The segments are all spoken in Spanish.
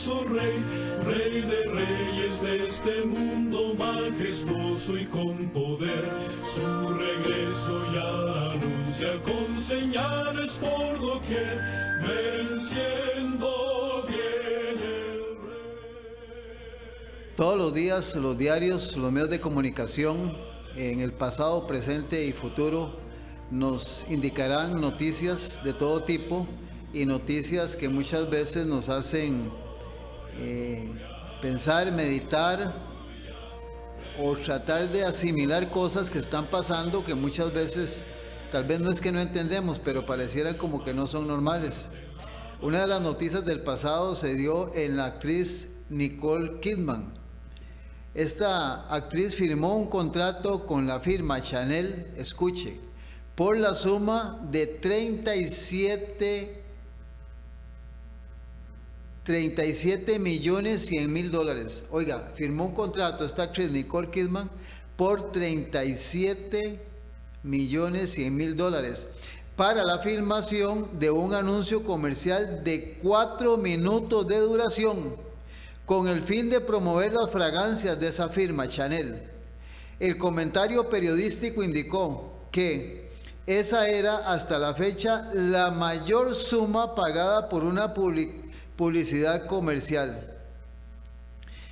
glorioso Rey, Rey de reyes de este mundo majestuoso y con poder. Su regreso ya anuncia con señales por doquier, venciendo viene el Rey. Todos los días, los diarios, los medios de comunicación, en el pasado, presente y futuro, nos indicarán noticias de todo tipo y noticias que muchas veces nos hacen pensar, meditar o tratar de asimilar cosas que están pasando que muchas veces tal vez no es que no entendemos, pero parecieran como que no son normales. Una de las noticias del pasado se dio en la actriz Nicole Kidman. Esta actriz firmó un contrato con la firma Chanel, escuche, por la suma de 37.100.000 dólares. Oiga, firmó un contrato esta actriz Nicole Kidman por 37.100.000 dólares para la filmación de un anuncio comercial de 4 minutos de duración con el fin de promover las fragancias de esa firma Chanel. El comentario periodístico indicó que esa era hasta la fecha la mayor suma pagada por una publicidad comercial.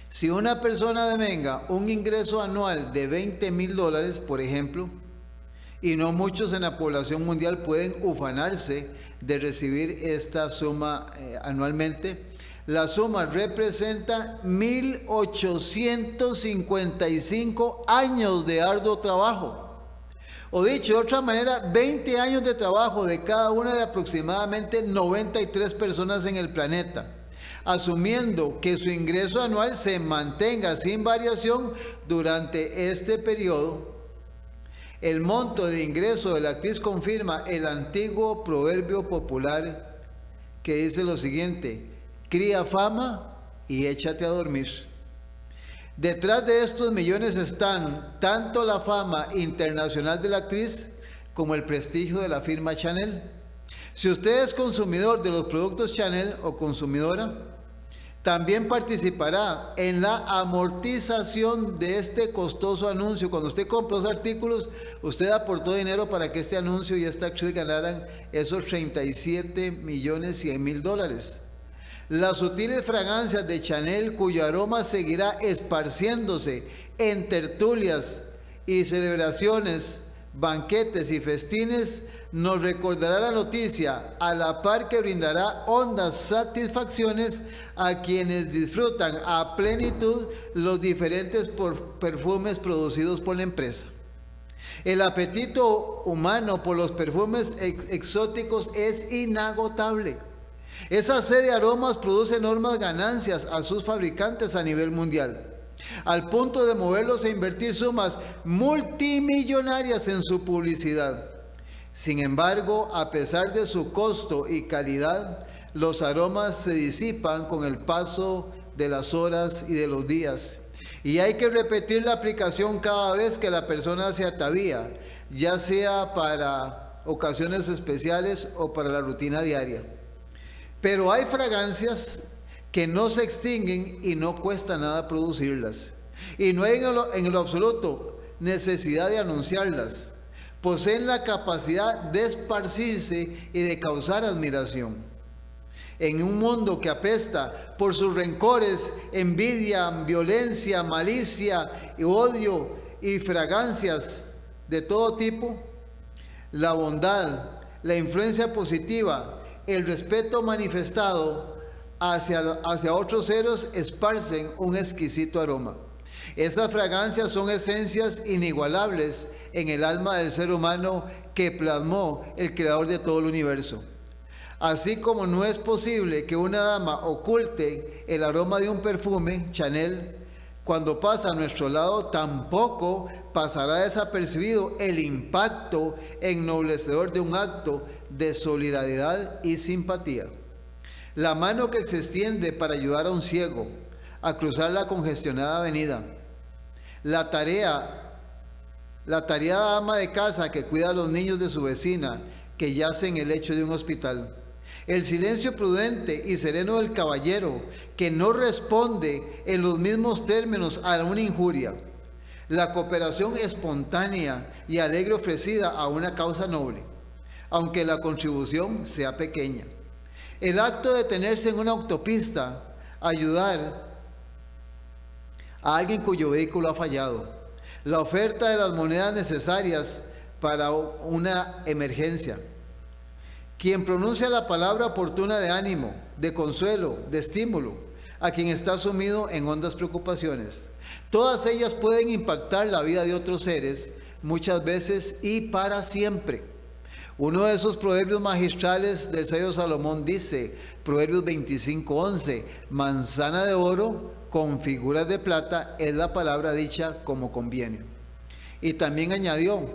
Si una persona devenga un ingreso anual de 20.000 dólares, por ejemplo, y no muchos en la población mundial pueden ufanarse de recibir esta suma anualmente, la suma representa 1.855 años de arduo trabajo. O dicho de otra manera, 20 años de trabajo de cada una de aproximadamente 93 personas en el planeta, asumiendo que su ingreso anual se mantenga sin variación durante este periodo. El monto de ingreso de la actriz confirma el antiguo proverbio popular que dice lo siguiente: cría fama y échate a dormir. Detrás de estos millones están tanto la fama internacional de la actriz como el prestigio de la firma Chanel. Si usted es consumidor de los productos Chanel o consumidora, también participará en la amortización de este costoso anuncio. Cuando usted compra los artículos, usted aportó dinero para que este anuncio y esta actriz ganaran esos 37.100.000 dólares. Las sutiles fragancias de Chanel, cuyo aroma seguirá esparciéndose en tertulias y celebraciones, banquetes y festines, nos recordará la noticia, a la par que brindará hondas satisfacciones a quienes disfrutan a plenitud los diferentes perfumes producidos por la empresa. El apetito humano por los perfumes exóticos es inagotable. Esa serie de aromas produce enormes ganancias a sus fabricantes a nivel mundial, al punto de moverlos a invertir sumas multimillonarias en su publicidad. Sin embargo, a pesar de su costo y calidad, los aromas se disipan con el paso de las horas y de los días. Y hay que repetir la aplicación cada vez que la persona se atavía, ya sea para ocasiones especiales o para la rutina diaria. Pero hay fragancias que no se extinguen y no cuesta nada producirlas. Y no hay en lo absoluto necesidad de anunciarlas. Poseen la capacidad de esparcirse y de causar admiración. En un mundo que apesta por sus rencores, envidia, violencia, malicia y odio y fragancias de todo tipo, la bondad, la influencia positiva, el respeto manifestado hacia otros seres esparcen un exquisito aroma. Estas fragancias son esencias inigualables en el alma del ser humano que plasmó el creador de todo el universo. Así como no es posible que una dama oculte el aroma de un perfume, Chanel, cuando pasa a nuestro lado, tampoco pasará desapercibido el impacto ennoblecedor de un acto de solidaridad y simpatía. La mano que se extiende para ayudar a un ciego a cruzar la congestionada avenida. La tareada ama de casa que cuida a los niños de su vecina que yace en el lecho de un hospital. El silencio prudente y sereno del caballero, que no responde en los mismos términos a una injuria. La cooperación espontánea y alegre ofrecida a una causa noble, aunque la contribución sea pequeña. El acto de detenerse en una autopista, ayudar a alguien cuyo vehículo ha fallado. La oferta de las monedas necesarias para una emergencia. Quien pronuncia la palabra oportuna de ánimo, de consuelo, de estímulo, a quien está sumido en hondas preocupaciones. Todas ellas pueden impactar la vida de otros seres, muchas veces y para siempre. Uno de esos proverbios magistrales del sabio Salomón dice, Proverbios 25:11, manzana de oro con figuras de plata es la palabra dicha como conviene. Y también añadió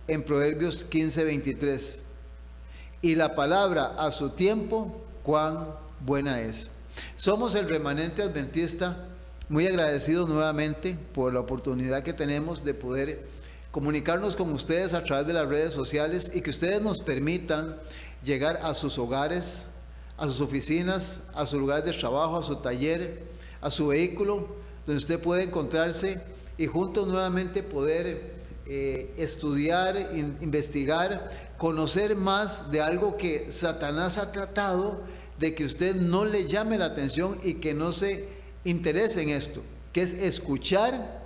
en Proverbios 15:23, y la palabra a su tiempo, cuán buena es. Somos el remanente adventista, muy agradecidos nuevamente por la oportunidad que tenemos de poder comunicarnos con ustedes a través de las redes sociales y que ustedes nos permitan llegar a sus hogares, a sus oficinas, a sus lugares de trabajo, a su taller, a su vehículo, donde usted puede encontrarse y juntos nuevamente poder estudiar, investigar, conocer más de algo que Satanás ha tratado de que usted no le llame la atención y que no se interese en esto, que es escuchar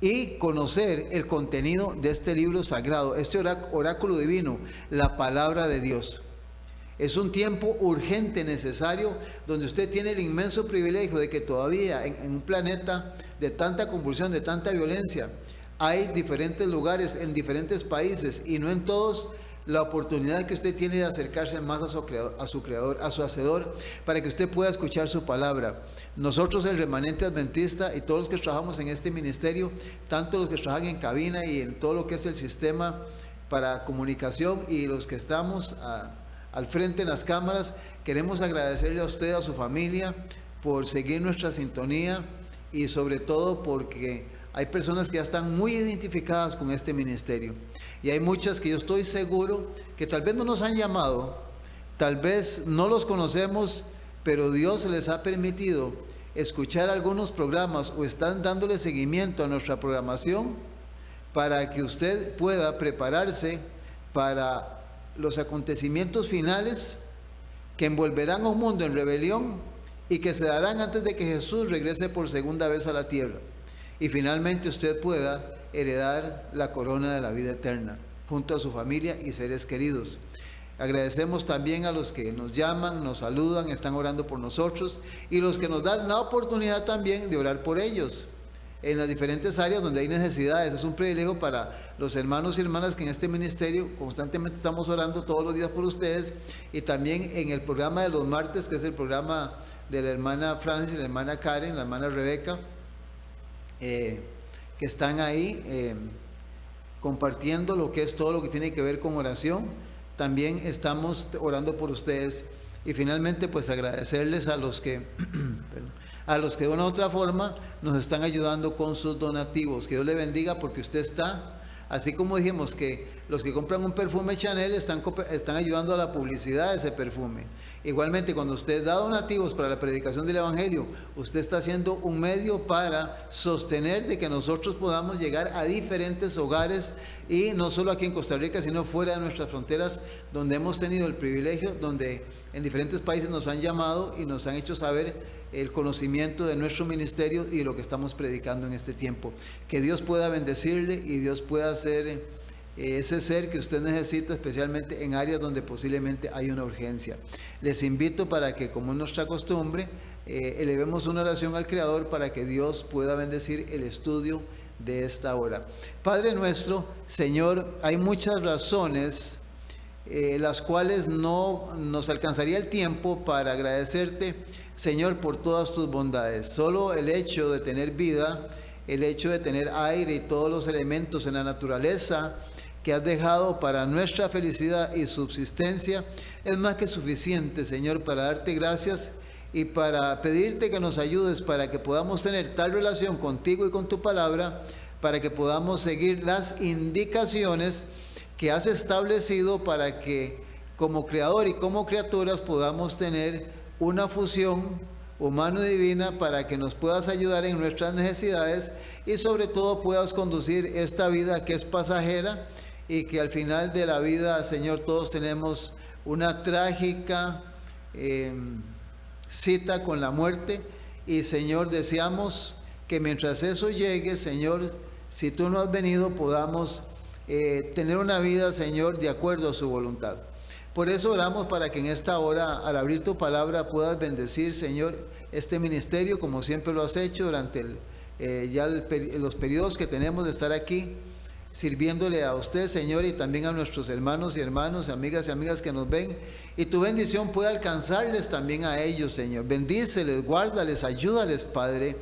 y conocer el contenido de este libro sagrado, este oráculo divino, la palabra de Dios. Es un tiempo urgente, necesario, donde usted tiene el inmenso privilegio de que todavía en un planeta de tanta convulsión, de tanta violencia, hay diferentes lugares en diferentes países y no en todos la oportunidad que usted tiene de acercarse más a su creador, a su hacedor, para que usted pueda escuchar su palabra. Nosotros, el remanente adventista y todos los que trabajamos en este ministerio, tanto los que trabajan en cabina y en todo lo que es el sistema para comunicación y los que estamos al frente en las cámaras, queremos agradecerle a usted, a su familia, por seguir nuestra sintonía y sobre todo porque hay personas que ya están muy identificadas con este ministerio y hay muchas que yo estoy seguro que tal vez no nos han llamado, tal vez no los conocemos, pero Dios les ha permitido escuchar algunos programas o están dándole seguimiento a nuestra programación para que usted pueda prepararse para los acontecimientos finales que envolverán a un mundo en rebelión y que se darán antes de que Jesús regrese por segunda vez a la tierra. Y finalmente usted pueda heredar la corona de la vida eterna junto a su familia y seres queridos. Agradecemos también a los que nos llaman, nos saludan, están orando por nosotros y los que nos dan la oportunidad también de orar por ellos en las diferentes áreas donde hay necesidades. Es un privilegio para los hermanos y hermanas que en este ministerio constantemente estamos orando todos los días por ustedes y también en el programa de los martes, que es el programa de la hermana Francis, la hermana Karen, la hermana Rebeca, que están ahí compartiendo lo que es todo lo que tiene que ver con oración. También estamos orando por ustedes y finalmente pues agradecerles a los que de una u otra forma nos están ayudando con sus donativos. Que Dios le bendiga porque usted está, así como dijimos que los que compran un perfume Chanel están ayudando a la publicidad de ese perfume. Igualmente, cuando usted da donativos para la predicación del Evangelio, usted está haciendo un medio para sostener de que nosotros podamos llegar a diferentes hogares y no solo aquí en Costa Rica, sino fuera de nuestras fronteras, donde hemos tenido el privilegio, donde en diferentes países nos han llamado y nos han hecho saber el conocimiento de nuestro ministerio y de lo que estamos predicando en este tiempo. Que Dios pueda bendecirle y Dios pueda hacer ese ser que usted necesita, especialmente en áreas donde posiblemente hay una urgencia. Les invito para que, como es nuestra costumbre, elevemos una oración al Creador para que Dios pueda bendecir el estudio de esta hora. Padre nuestro, Señor, hay muchas razones las cuales no nos alcanzaría el tiempo para agradecerte, Señor, por todas tus bondades. Solo el hecho de tener vida, el hecho de tener aire y todos los elementos en la naturaleza que has dejado para nuestra felicidad y subsistencia es más que suficiente, Señor, para darte gracias y para pedirte que nos ayudes para que podamos tener tal relación contigo y con tu palabra, para que podamos seguir las indicaciones que has establecido para que como creador y como criaturas podamos tener una fusión humano-divina para que nos puedas ayudar en nuestras necesidades y sobre todo puedas conducir esta vida que es pasajera y que al final de la vida, Señor, todos tenemos una trágica cita con la muerte y, Señor, deseamos que mientras eso llegue, Señor, si tú no has venido, podamos tener una vida, Señor, de acuerdo a su voluntad. Por eso oramos para que en esta hora, al abrir tu palabra, puedas bendecir, Señor, este ministerio, como siempre lo has hecho durante los periodos que tenemos de estar aquí, sirviéndole a usted, Señor, y también a nuestros hermanos y hermanas, amigas y amigas que nos ven, y tu bendición pueda alcanzarles también a ellos, Señor. Bendíceles, guárdales, ayúdales, Padre,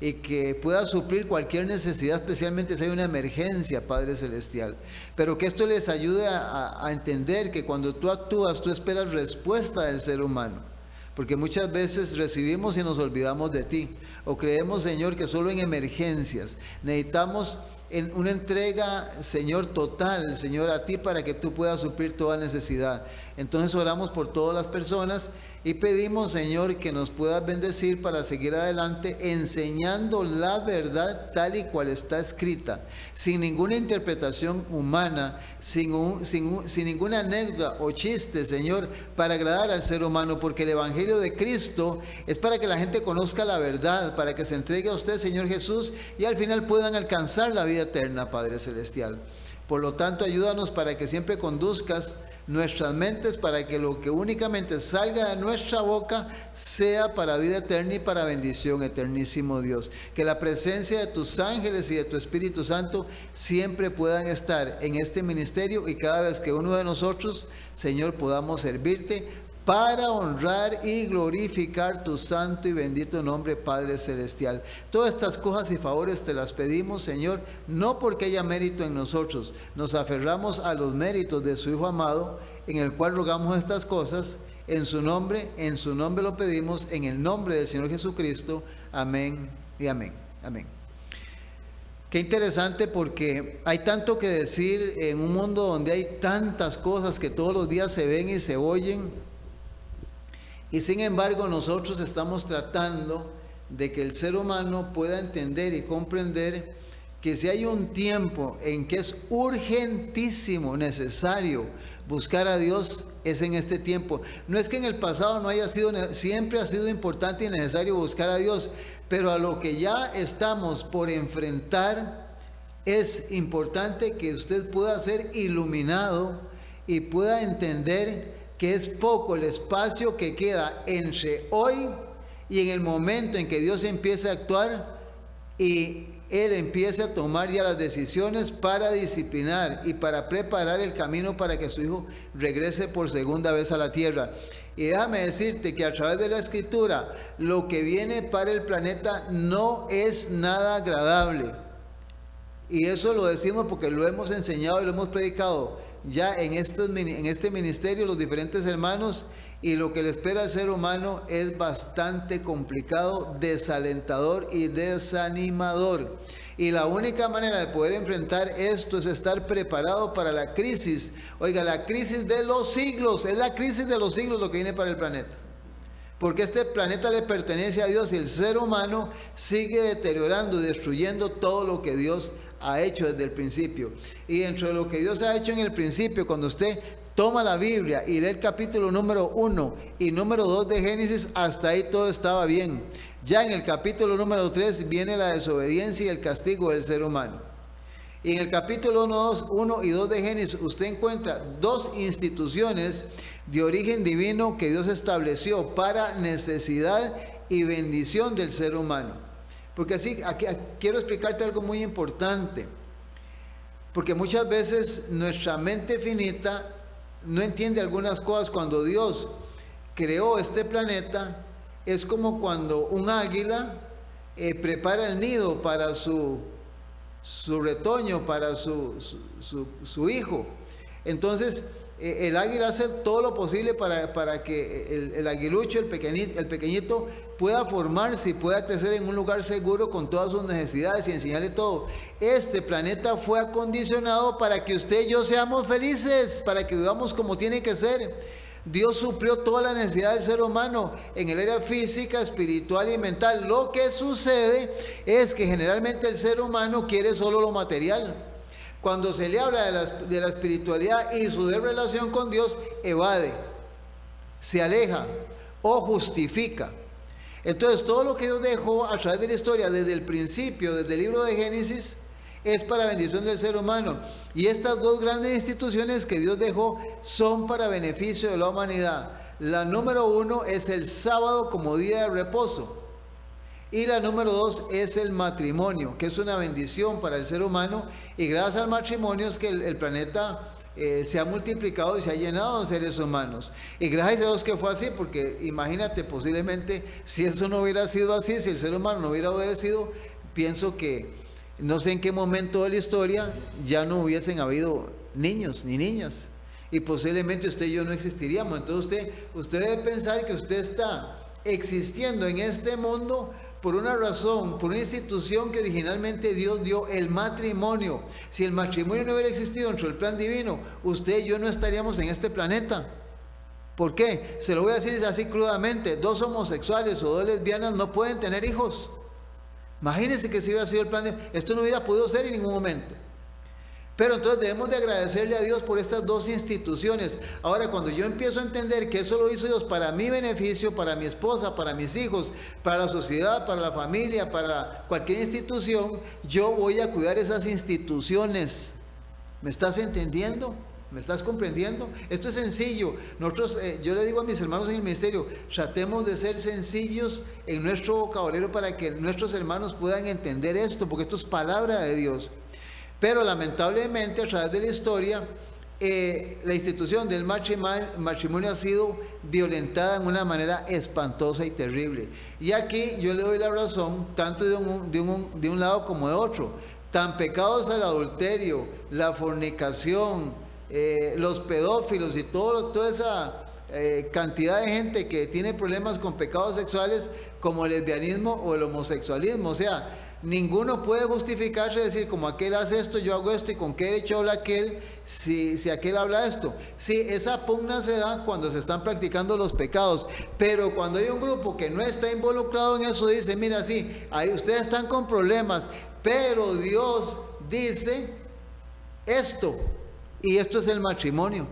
y que pueda suplir cualquier necesidad, especialmente si hay una emergencia, Padre Celestial. Pero que esto les ayude a entender que cuando tú actúas, tú esperas respuesta del ser humano. Porque muchas veces recibimos y nos olvidamos de ti. O creemos, Señor, que solo en emergencias necesitamos una entrega, Señor, total, Señor, a ti para que tú puedas suplir toda necesidad. Entonces oramos por todas las personas y pedimos, Señor, que nos puedas bendecir para seguir adelante enseñando la verdad tal y cual está escrita, sin ninguna interpretación humana, sin ninguna anécdota o chiste, Señor, para agradar al ser humano, porque el Evangelio de Cristo es para que la gente conozca la verdad, para que se entregue a usted, Señor Jesús, y al final puedan alcanzar la vida eterna, Padre Celestial. Por lo tanto, ayúdanos para que siempre conduzcas nuestras mentes para que lo que únicamente salga de nuestra boca sea para vida eterna y para bendición, eternísimo Dios. Que la presencia de tus ángeles y de tu Espíritu Santo siempre puedan estar en este ministerio y cada vez que uno de nosotros, Señor, podamos servirte para honrar y glorificar tu santo y bendito nombre, Padre Celestial. Todas estas cosas y favores te las pedimos, Señor, no porque haya mérito en nosotros. Nos aferramos a los méritos de su Hijo amado, en el cual rogamos estas cosas. En su nombre lo pedimos, en el nombre del Señor Jesucristo. Amén y amén. Amén. Qué interesante, porque hay tanto que decir en un mundo donde hay tantas cosas que todos los días se ven y se oyen. Y sin embargo nosotros estamos tratando de que el ser humano pueda entender y comprender que si hay un tiempo en que es urgentísimo, necesario buscar a Dios, es en este tiempo. No es que en el pasado no haya sido, siempre ha sido importante y necesario buscar a Dios, pero a lo que ya estamos por enfrentar es importante que usted pueda ser iluminado y pueda entender que es poco el espacio que queda entre hoy y en el momento en que Dios empiece a actuar y Él empiece a tomar ya las decisiones para disciplinar y para preparar el camino para que su Hijo regrese por segunda vez a la tierra. Y déjame decirte que a través de la Escritura, lo que viene para el planeta no es nada agradable. Y eso lo decimos porque lo hemos enseñado y lo hemos predicado ya en este ministerio, los diferentes hermanos, y lo que le espera al ser humano es bastante complicado, desalentador y desanimador. Y la única manera de poder enfrentar esto es estar preparado para la crisis. Oiga, la crisis de los siglos, es la crisis de los siglos lo que viene para el planeta. Porque este planeta le pertenece a Dios y el ser humano sigue deteriorando y destruyendo todo lo que Dios ha hecho desde el principio. Y dentro de lo que Dios ha hecho en el principio, cuando usted toma la Biblia y lee el capítulo número 1 y número 2 de Génesis, hasta ahí todo estaba bien. Ya en el capítulo número 3 viene la desobediencia y el castigo del ser humano. Y en el capítulo 1 y 2 de Génesis usted encuentra dos instituciones de origen divino que Dios estableció para necesidad y bendición del ser humano. Porque así, aquí quiero explicarte algo muy importante. Porque muchas veces nuestra mente finita no entiende algunas cosas. Cuando Dios creó este planeta, es como cuando un águila prepara el nido para su retoño, para su hijo. Entonces, el águila hace todo lo posible para que el aguilucho, el pequeñito, pueda formarse y pueda crecer en un lugar seguro con todas sus necesidades y enseñarle todo. Este planeta fue acondicionado para que usted y yo seamos felices, para que vivamos como tiene que ser. Dios suplió toda la necesidad del ser humano en el área física, espiritual y mental. Lo que sucede es que generalmente el ser humano quiere solo lo material. Cuando se le habla de la espiritualidad y su relación con Dios, evade, se aleja o justifica. Entonces todo lo que Dios dejó a través de la historia, desde el principio, desde el libro de Génesis, es para bendición del ser humano. Y estas dos grandes instituciones que Dios dejó son para beneficio de la humanidad. La número 1 es el sábado como día de reposo. Y la número 2 es el matrimonio, que es una bendición para el ser humano. Y gracias al matrimonio es que el planeta se ha multiplicado y se ha llenado de seres humanos. Y gracias a Dios que fue así, porque imagínate, posiblemente si eso no hubiera sido así, si el ser humano no hubiera obedecido, pienso que no sé en qué momento de la historia ya no hubiesen habido niños ni niñas. Y posiblemente usted y yo no existiríamos. Entonces usted debe pensar que usted está existiendo en este mundo por una razón, por una institución que originalmente Dios dio, el matrimonio. Si el matrimonio no hubiera existido dentro del plan divino, usted y yo no estaríamos en este planeta. ¿Por qué? Se lo voy a decir así crudamente: 2 homosexuales o 2 lesbianas no pueden tener hijos. Imagínense que si hubiera sido el plan de... Esto no hubiera podido ser en ningún momento. Pero entonces debemos de agradecerle a Dios por estas 2 instituciones. Ahora, cuando yo empiezo a entender que eso lo hizo Dios para mi beneficio, para mi esposa, para mis hijos, para la sociedad, para la familia, para cualquier institución, yo voy a cuidar esas instituciones. ¿Me estás entendiendo? ¿Me estás comprendiendo? Esto es sencillo. Nosotros, yo le digo a mis hermanos en el ministerio, tratemos de ser sencillos en nuestro vocabulario para que nuestros hermanos puedan entender esto, porque esto es palabra de Dios. Pero lamentablemente a través de la historia, la institución del matrimonio ha sido violentada en una manera espantosa y terrible. Y aquí yo le doy la razón, tanto de un lado como de otro. Tan pecados al adulterio, la fornicación, los pedófilos y toda esa cantidad de gente que tiene problemas con pecados sexuales, como el lesbianismo o el homosexualismo. O sea, ninguno puede justificarse y decir, como aquel hace esto, yo hago esto, y con qué derecho habla aquel, si aquel habla esto. Sí, esa pugna se da cuando se están practicando los pecados, pero cuando hay un grupo que no está involucrado en eso, dice, mira, sí, ahí ustedes están con problemas, pero Dios dice esto, y esto es el matrimonio.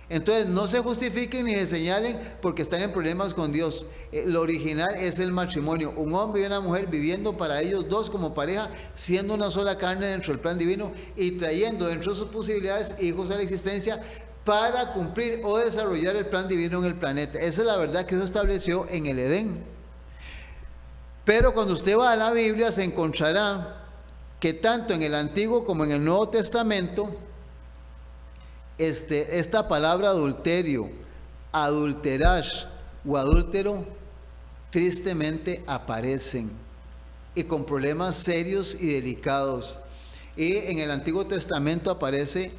Entonces no se justifiquen ni se señalen porque están en problemas con Dios. Lo original es el matrimonio, un hombre y una mujer viviendo para ellos dos como pareja, siendo una sola carne dentro del plan divino y trayendo dentro de sus posibilidades hijos a la existencia para cumplir o desarrollar el plan divino en el planeta. Esa es la verdad que Dios estableció en el Edén. Pero cuando usted va a la Biblia se encontrará que tanto en el Antiguo como en el Nuevo Testamento, esta palabra adulterio, adulterar o adúltero, tristemente aparecen y con problemas serios y delicados. Y en el Antiguo Testamento aparecen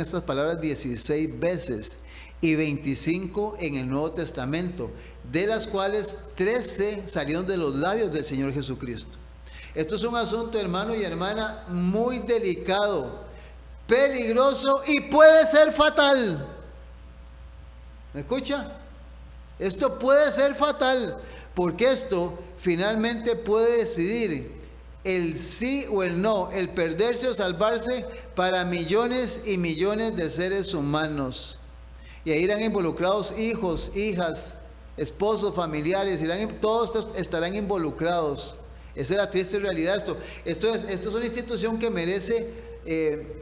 estas palabras 16 veces y 25 en el Nuevo Testamento, de las cuales 13 salieron de los labios del Señor Jesucristo. Esto es un asunto, hermano y hermana, muy delicado, peligroso y puede ser fatal. ¿Me escucha? Esto puede ser fatal, porque esto finalmente puede decidir el sí o el no, el perderse o salvarse para millones y millones de seres humanos. Y ahí irán involucrados hijos, hijas, esposos, familiares, todos estarán involucrados. Esa es la triste realidad. Esto es una institución que merece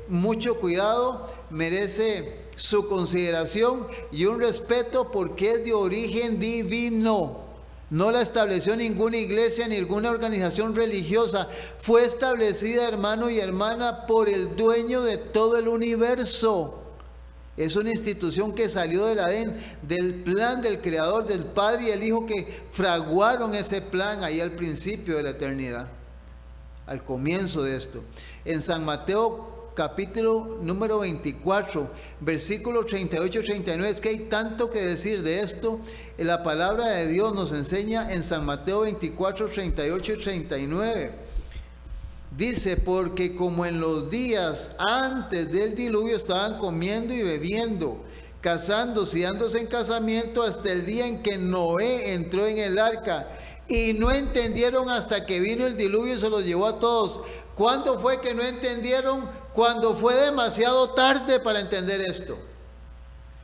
mucho cuidado, merece su consideración y un respeto porque es de origen divino. No la estableció ninguna iglesia, ninguna organización religiosa. Fue establecida, hermano y hermana, por el dueño de todo el universo. Es una institución que salió del Edén, del plan del Creador, del Padre y el Hijo, que fraguaron ese plan ahí al principio de la eternidad, al comienzo de esto. En San Mateo capítulo número 24, versículos 38 y 39. Es que hay tanto que decir de esto. La palabra de Dios nos enseña en San Mateo 24, 38 y 39. Dice, porque como en los días antes del diluvio estaban comiendo y bebiendo, casándose y dándose en casamiento hasta el día en que Noé entró en el arca, y no entendieron hasta que vino el diluvio y se los llevó a todos. ¿Cuándo fue que no entendieron? Cuando fue demasiado tarde para entender esto.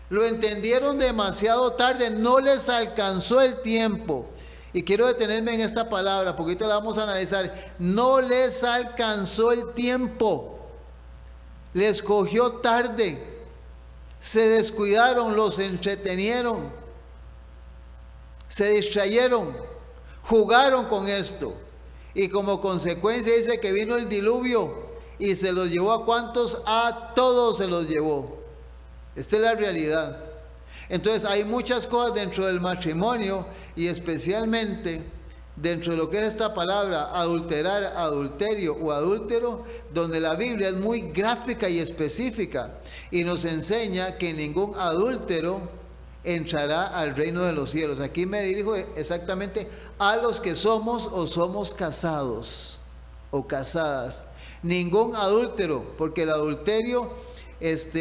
Lo entendieron demasiado tarde, no les alcanzó el tiempo. Y quiero detenerme en esta palabra, porque ahorita la vamos a analizar. No les alcanzó el tiempo. Les cogió tarde. Se descuidaron, los entretenieron. Se distrayeron. Jugaron con esto. Y como consecuencia dice que vino el diluvio. Y se los llevó ¿a cuántos? A todos se los llevó. Esta es la realidad. Entonces hay muchas cosas dentro del matrimonio y especialmente dentro de lo que es esta palabra adulterar, adulterio o adúltero, donde la Biblia es muy gráfica y específica y nos enseña que ningún adúltero entrará al reino de los cielos. Aquí me dirijo exactamente a los que somos o somos casados o casadas. Ningún adúltero, porque el adulterio es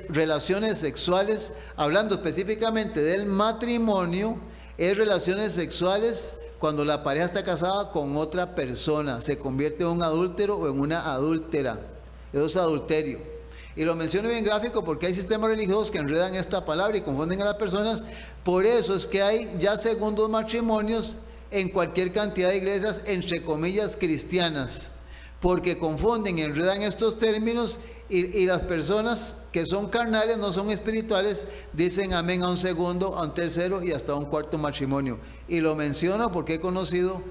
relaciones sexuales, hablando específicamente del matrimonio, es relaciones sexuales cuando la pareja está casada con otra persona, se convierte en un adúltero o en una adúltera. Eso es adulterio. Y lo menciono bien gráfico porque hay sistemas religiosos que enredan esta palabra y confunden a las personas. Por eso es que hay ya segundos matrimonios en cualquier cantidad de iglesias, entre comillas, cristianas, porque confunden y enredan estos términos. Y las personas que son carnales, no son espirituales, dicen amén a un segundo, a un tercero y hasta a un cuarto matrimonio. Y lo menciono porque he conocido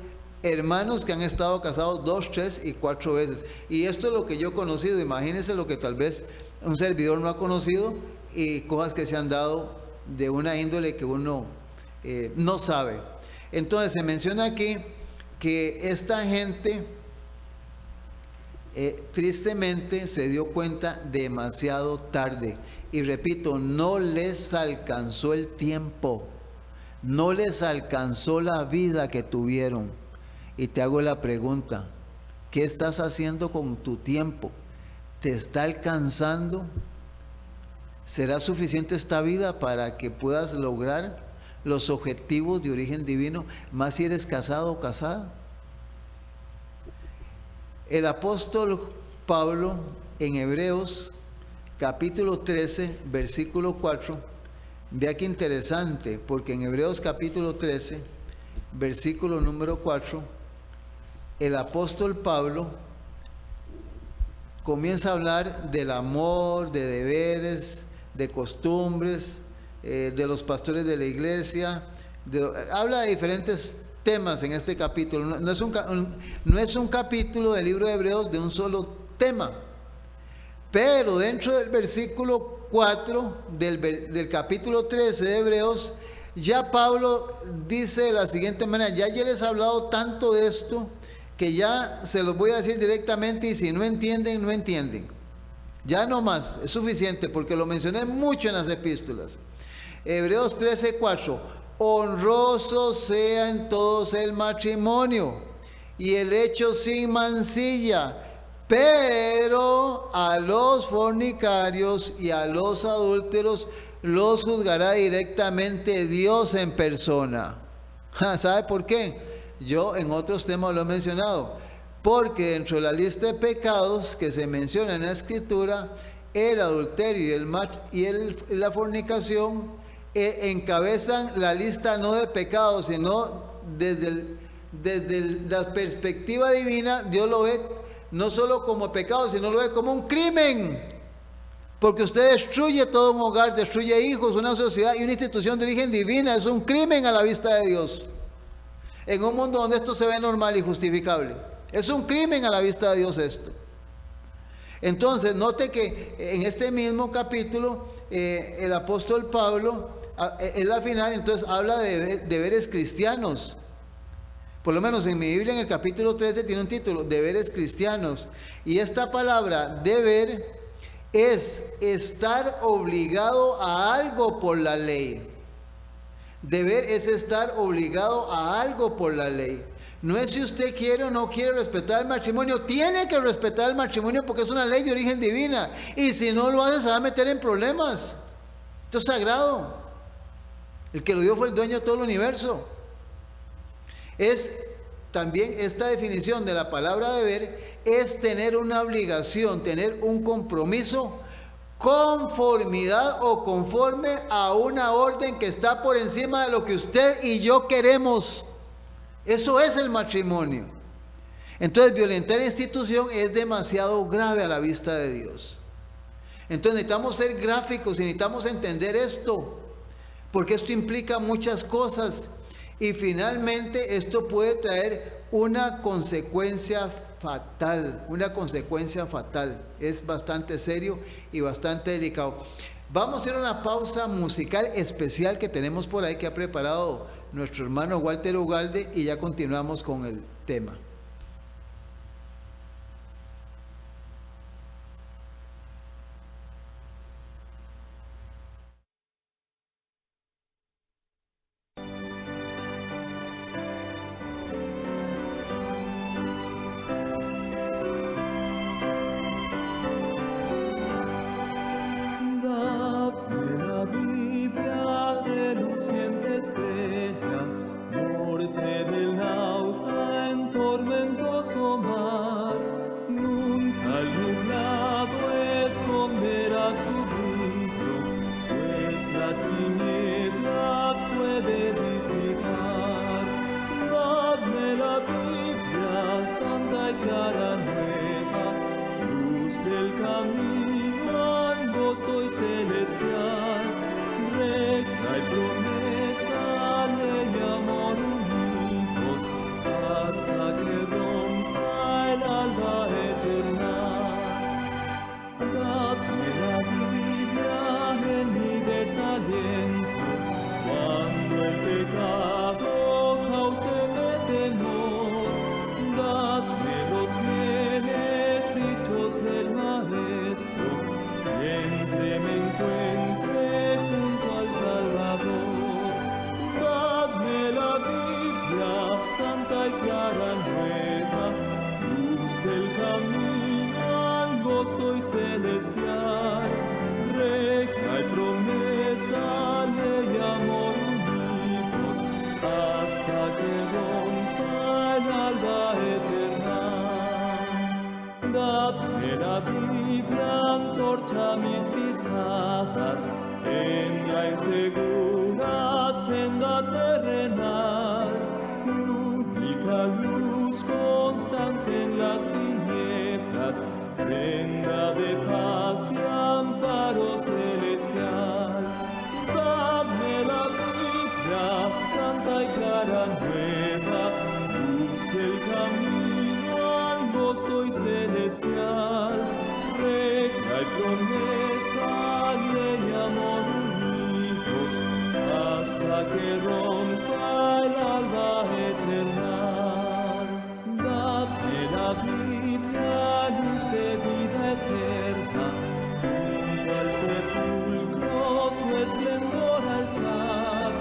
hermanos que han estado casados 2, 3 y 4 veces. Y esto es lo que yo he conocido. Imagínense lo que tal vez un servidor no ha conocido y cosas que se han dado de una índole que uno no sabe. Entonces se menciona aquí que esta gente tristemente se dio cuenta demasiado tarde. Y repito, no les alcanzó el tiempo, no les alcanzó la vida que tuvieron. Y te hago la pregunta, ¿qué estás haciendo con tu tiempo? ¿Te está alcanzando? ¿Será suficiente esta vida para que puedas lograr los objetivos de origen divino, más si eres casado o casada? El apóstol Pablo en Hebreos capítulo 13, versículo 4, vea qué interesante, porque en Hebreos capítulo 13, versículo número 4, el apóstol Pablo comienza a hablar del amor, de deberes, de costumbres, de los pastores de la iglesia, habla de diferentes temas en este capítulo. No es un capítulo del libro de Hebreos de un solo tema, pero dentro del versículo 4 del capítulo 13 de Hebreos, ya Pablo dice de la siguiente manera: ya les he hablado tanto de esto que ya se los voy a decir directamente, y si no entienden, no entienden. Ya no más, es suficiente, porque lo mencioné mucho en las epístolas. Hebreos 13, 4. Honroso sea en todos el matrimonio y el hecho sin mancilla, pero a los fornicarios y a los adúlteros los juzgará directamente Dios en persona. ¿Sabe por qué? Yo en otros temas lo he mencionado. Porque dentro de la lista de pecados que se menciona en la Escritura, el adulterio y la fornicación encabezan la lista no de pecados, sino desde la perspectiva divina. Dios lo ve no solo como pecado, sino lo ve como un crimen, porque usted destruye todo un hogar, destruye hijos, una sociedad y una institución de origen divina. Es un crimen a la vista de Dios, en un mundo donde esto se ve normal y justificable. Es un crimen a la vista de Dios esto. Entonces note que en este mismo capítulo el apóstol Pablo en la final entonces habla de deberes cristianos, Por lo menos en mi Biblia, en el capítulo 13, tiene un título, Deberes Cristianos. Y esta palabra, deber, es estar obligado a algo por la ley. Deber es estar obligado a algo por la ley. No es si usted quiere o no quiere respetar el matrimonio. Tiene que respetar el matrimonio porque es una ley de origen divina. Y si no lo hace, se va a meter en problemas. Esto es sagrado. El que lo dio fue el dueño de todo el universo. Es también esta definición de la palabra deber, es tener una obligación, tener un compromiso, conformidad o conforme a una orden que está por encima de lo que usted y yo queremos. Eso es el matrimonio. Entonces, violentar la institución es demasiado grave a la vista de Dios. Entonces, necesitamos ser gráficos y necesitamos entender esto, porque esto implica muchas cosas y finalmente esto puede traer una consecuencia fatal, es bastante serio y bastante delicado. Vamos a ir a una pausa musical especial que tenemos por ahí que ha preparado nuestro hermano Walter Ugalde y ya continuamos con el tema. Celestial, recta y promesa, ley, amor unidos, hasta que rompa el alba eterna. Dadme la Biblia, antorcha a mis pisadas, en la insegura senda terrenal, única luz constante en las tinieblas, prenda de paz y amparo celestial. Dadme la Biblia, santa y clara nueva, luz del camino angosto y celestial, recta y promesa, ley, amor unidos, hasta que rompa el alba eterna. Dadme la Biblia, luz de vida eterna, junto al sepulcro su esplendor alzar,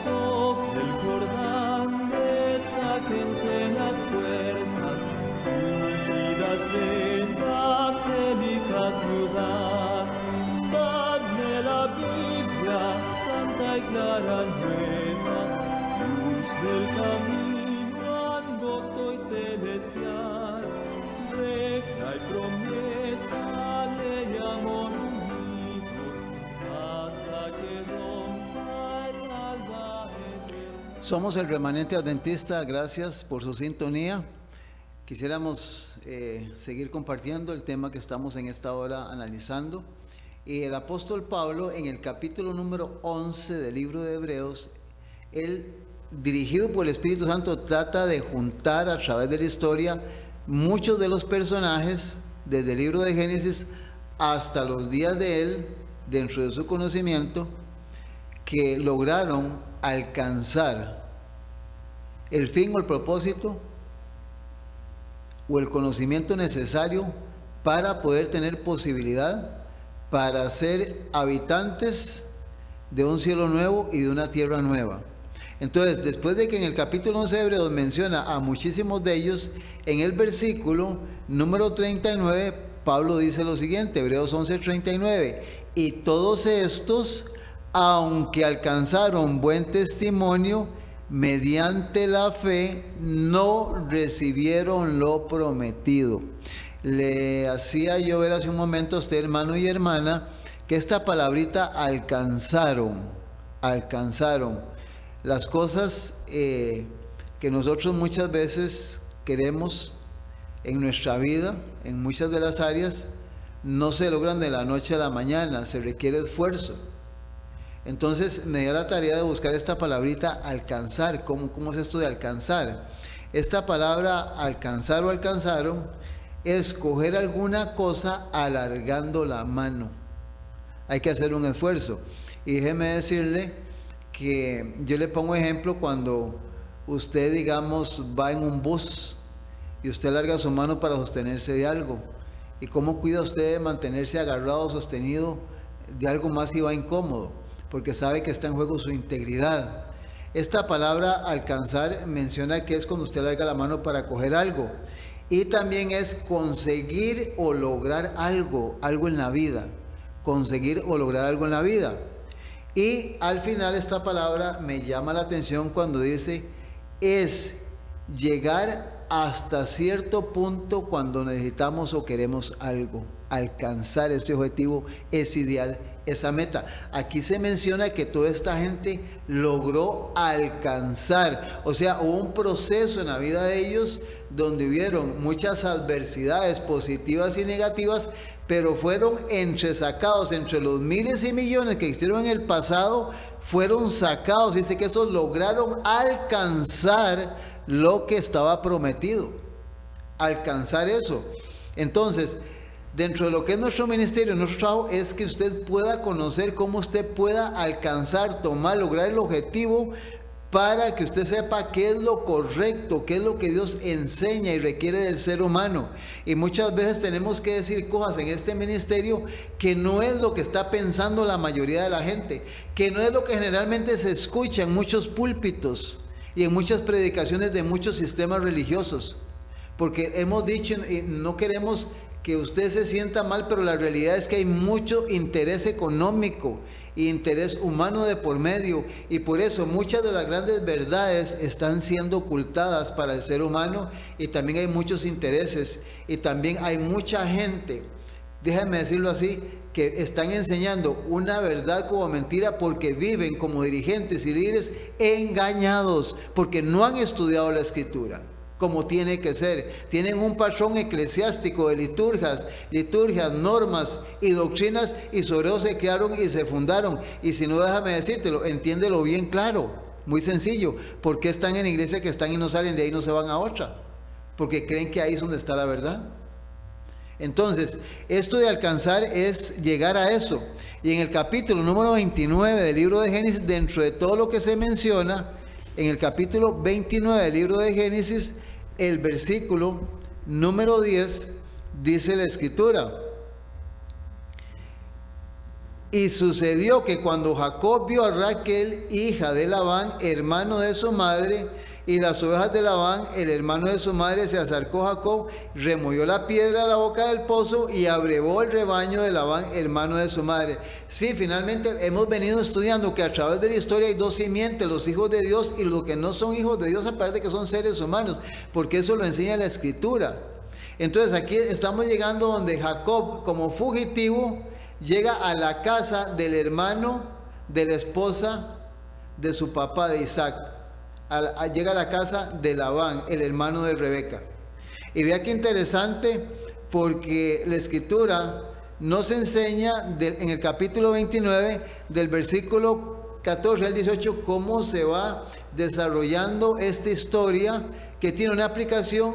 sobre el Jordán destáquense las puertas, ungidas de basílica ciudad. Dadme la Biblia, santa y clara nueva, luz del camino angosto y celestial, recta y promesa, ley, amor unidos, hasta que rompa el alba eterna. Somos el remanente adventista, gracias por su sintonía. Quisiéramos seguir compartiendo el tema que estamos en esta hora analizando. Y el apóstol Pablo, en el capítulo número 11 del libro de Hebreos, él, dirigido por el Espíritu Santo, trata de juntar a través de la historia muchos de los personajes, desde el libro de Génesis hasta los días de él, dentro de su conocimiento, que lograron alcanzar el fin o el propósito o el conocimiento necesario para poder tener posibilidad para ser habitantes de un cielo nuevo y de una tierra nueva. Entonces, después de que en el capítulo 11 de Hebreos menciona a muchísimos de ellos, en el versículo número 39, Pablo dice lo siguiente, Hebreos 11:39, y todos estos, aunque alcanzaron buen testimonio, mediante la fe no recibieron lo prometido. Le hacía yo ver hace un momento a usted, hermano y hermana, que esta palabrita alcanzaron, las cosas que nosotros muchas veces queremos en nuestra vida, en muchas de las áreas, no se logran de la noche a la mañana, se requiere esfuerzo. Entonces me dio la tarea de buscar esta palabrita alcanzar. ¿Cómo es esto de alcanzar? Esta palabra alcanzar o alcanzaron es coger alguna cosa alargando la mano. Hay que hacer un esfuerzo. Y déjeme decirle que yo le pongo ejemplo cuando usted, digamos, va en un bus y usted alarga su mano para sostenerse de algo. ¿Y cómo cuida usted de mantenerse agarrado, sostenido de algo más si va incómodo? Porque sabe que está en juego su integridad. Esta palabra alcanzar menciona que es cuando usted alarga la mano para coger algo. Y también es conseguir o lograr algo en la vida. Conseguir o lograr algo en la vida. Y al final esta palabra me llama la atención cuando dice es llegar hasta cierto punto cuando necesitamos o queremos algo. Alcanzar ese objetivo, ese ideal, esa meta. Aquí se menciona que toda esta gente logró alcanzar, o sea, hubo un proceso en la vida de ellos donde hubieron muchas adversidades positivas y negativas, pero fueron entresacados entre los miles y millones que existieron en el pasado, fueron sacados. Dice que estos lograron alcanzar lo que estaba prometido, alcanzar eso. Entonces, dentro de lo que es nuestro ministerio, nuestro trabajo es que usted pueda conocer cómo usted pueda alcanzar, tomar, lograr el objetivo para que usted sepa qué es lo correcto, qué es lo que Dios enseña y requiere del ser humano. Y muchas veces tenemos que decir cosas en este ministerio que no es lo que está pensando la mayoría de la gente, que no es lo que generalmente se escucha en muchos púlpitos y en muchas predicaciones de muchos sistemas religiosos. Porque hemos dicho, y no queremos que usted se sienta mal, pero la realidad es que hay mucho interés económico e interés humano de por medio, y por eso muchas de las grandes verdades están siendo ocultadas para el ser humano, y también hay muchos intereses, y también hay mucha gente, déjame decirlo así, que están enseñando una verdad como mentira porque viven como dirigentes y líderes engañados, porque no han estudiado la Escritura como tiene que ser. Tienen un patrón eclesiástico de liturgias, normas y doctrinas, y sobre eso se crearon y se fundaron. Y si no, déjame decírtelo, entiéndelo bien claro, muy sencillo. ¿Por qué están en la iglesia que están y no salen de ahí, no se van a otra? Porque creen que ahí es donde está la verdad. Entonces, esto de alcanzar es llegar a eso. Y en el capítulo número 29 del libro de Génesis, dentro de todo lo que se menciona, en el capítulo 29 del libro de Génesis, el versículo número 10, dice la Escritura: y sucedió que cuando Jacob vio a Raquel, hija de Labán, hermano de su madre, y las ovejas de Labán, el hermano de su madre, se acercó a Jacob, removió la piedra a la boca del pozo y abrevó el rebaño de Labán, hermano de su madre. Sí, finalmente hemos venido estudiando que a través de la historia hay dos simientes, los hijos de Dios y los que no son hijos de Dios, aparte de que son seres humanos, porque eso lo enseña la Escritura. Entonces aquí estamos llegando donde Jacob, como fugitivo, llega a la casa del hermano de la esposa de su papá, de Isaac. Llega a la casa de Labán, el hermano de Rebeca. Y vea qué interesante, porque la Escritura nos enseña en el capítulo 29, del versículo 14 al 18, cómo se va desarrollando esta historia que tiene una aplicación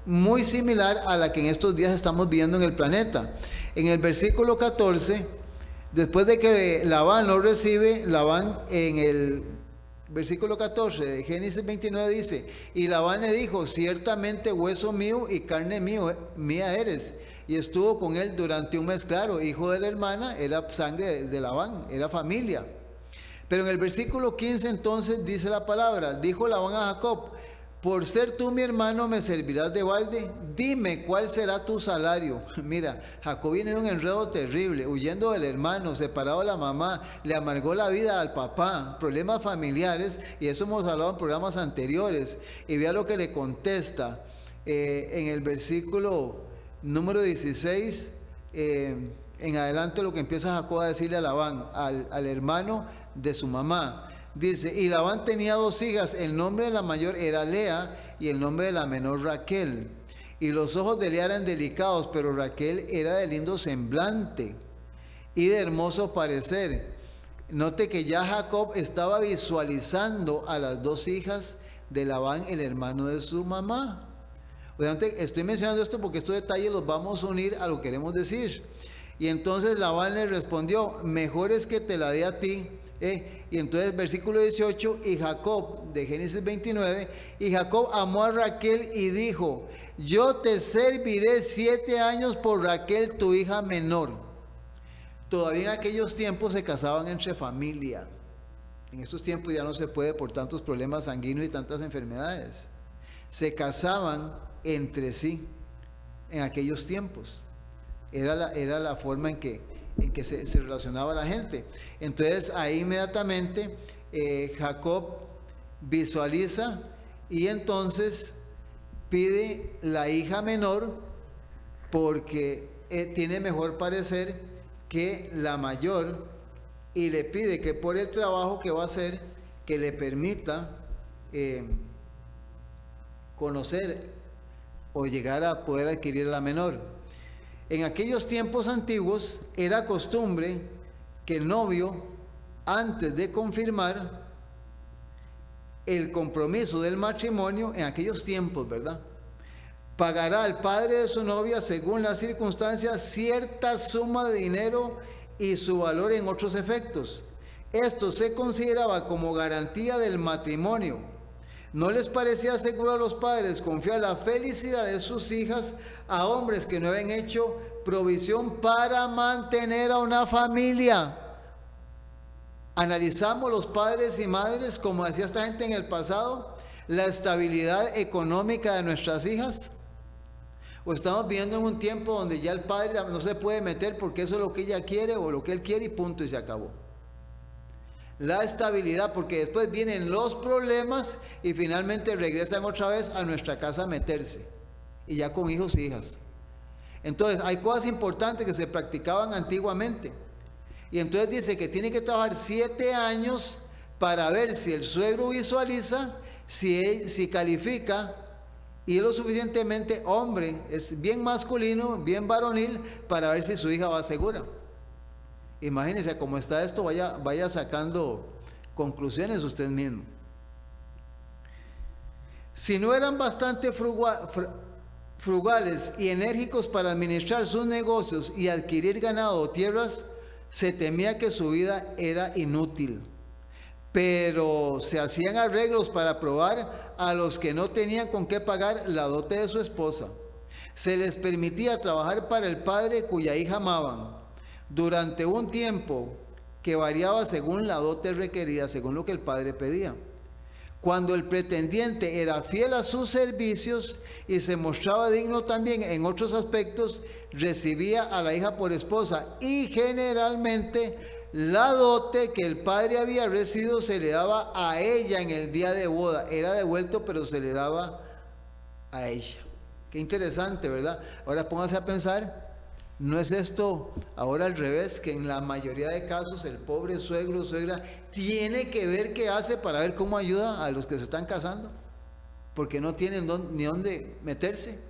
muy similar a la que en estos días estamos viendo en el planeta. En el versículo 14, después de que Labán lo recibe, Labán en el versículo 14 de Génesis 29 dice, y Labán le dijo, ciertamente hueso mío y carne mía eres. Y estuvo con él durante un mes. Claro, hijo de la hermana, era sangre de Labán, era familia. Pero en el versículo 15 entonces dice la palabra, dijo Labán a Jacob, por ser tú mi hermano me servirás de balde, dime cuál será tu salario. Mira, Jacob viene de un enredo terrible, huyendo del hermano, separado de la mamá, le amargó la vida al papá, problemas familiares, y eso hemos hablado en programas anteriores. Y vea lo que le contesta en el versículo número 16, en adelante, lo que empieza Jacob a decirle a Labán, al hermano de su mamá. Dice, y Labán tenía 2 hijas, el nombre de la mayor era Lea y el nombre de la menor Raquel. Y los ojos de Lea eran delicados, pero Raquel era de lindo semblante y de hermoso parecer. Note que ya Jacob estaba visualizando a las 2 hijas de Labán, el hermano de su mamá. Obviamente, estoy mencionando esto porque estos detalles los vamos a unir a lo que queremos decir. Y entonces Labán le respondió, mejor es que te la dé a ti. Y entonces versículo 18, y Jacob, de Génesis 29, y Jacob amó a Raquel y dijo, yo te serviré 7 años por Raquel, tu hija menor. Todavía en aquellos tiempos se casaban entre familia. En estos tiempos ya no se puede por tantos problemas sanguíneos y tantas enfermedades. Se casaban entre sí en aquellos tiempos. Era la forma en que se relacionaba la gente. Entonces ahí inmediatamente Jacob visualiza y entonces pide la hija menor porque tiene mejor parecer que la mayor, y le pide que por el trabajo que va a hacer que le permita conocer o llegar a poder adquirir a la menor. En aquellos tiempos antiguos era costumbre que el novio, antes de confirmar el compromiso del matrimonio, en aquellos tiempos, ¿verdad?, pagará al padre de su novia, según las circunstancias, cierta suma de dinero y su valor en otros efectos. Esto se consideraba como garantía del matrimonio. ¿No les parecía seguro a los padres confiar la felicidad de sus hijas a hombres que no habían hecho provisión para mantener a una familia? Analizamos los padres y madres, como decía esta gente en el pasado, la estabilidad económica de nuestras hijas. O estamos viviendo en un tiempo donde ya el padre no se puede meter porque eso es lo que ella quiere o lo que él quiere y punto, y se acabó. La estabilidad, porque después vienen los problemas y finalmente regresan otra vez a nuestra casa a meterse, y ya con hijos e hijas. Entonces hay cosas importantes que se practicaban antiguamente, y entonces dice que tiene que trabajar 7 años para ver si el suegro visualiza, si califica y es lo suficientemente hombre, es bien masculino, bien varonil, para ver si su hija va segura. Imagínense cómo está esto, vaya sacando conclusiones usted mismo. Si no eran bastante frugales y enérgicos para administrar sus negocios y adquirir ganado o tierras, se temía que su vida era inútil. Pero se hacían arreglos para probar a los que no tenían con qué pagar la dote de su esposa. Se les permitía trabajar para el padre cuya hija amaban, durante un tiempo que variaba según la dote requerida, según lo que el padre pedía. Cuando el pretendiente era fiel a sus servicios y se mostraba digno también en otros aspectos, recibía a la hija por esposa, y generalmente la dote que el padre había recibido se le daba a ella en el día de boda. Era devuelto, pero se le daba a ella. Qué interesante, ¿verdad? Ahora póngase a pensar, ¿no es esto ahora al revés? Que en la mayoría de casos el pobre suegro o suegra tiene que ver qué hace para ver cómo ayuda a los que se están casando, porque no tienen ni dónde meterse.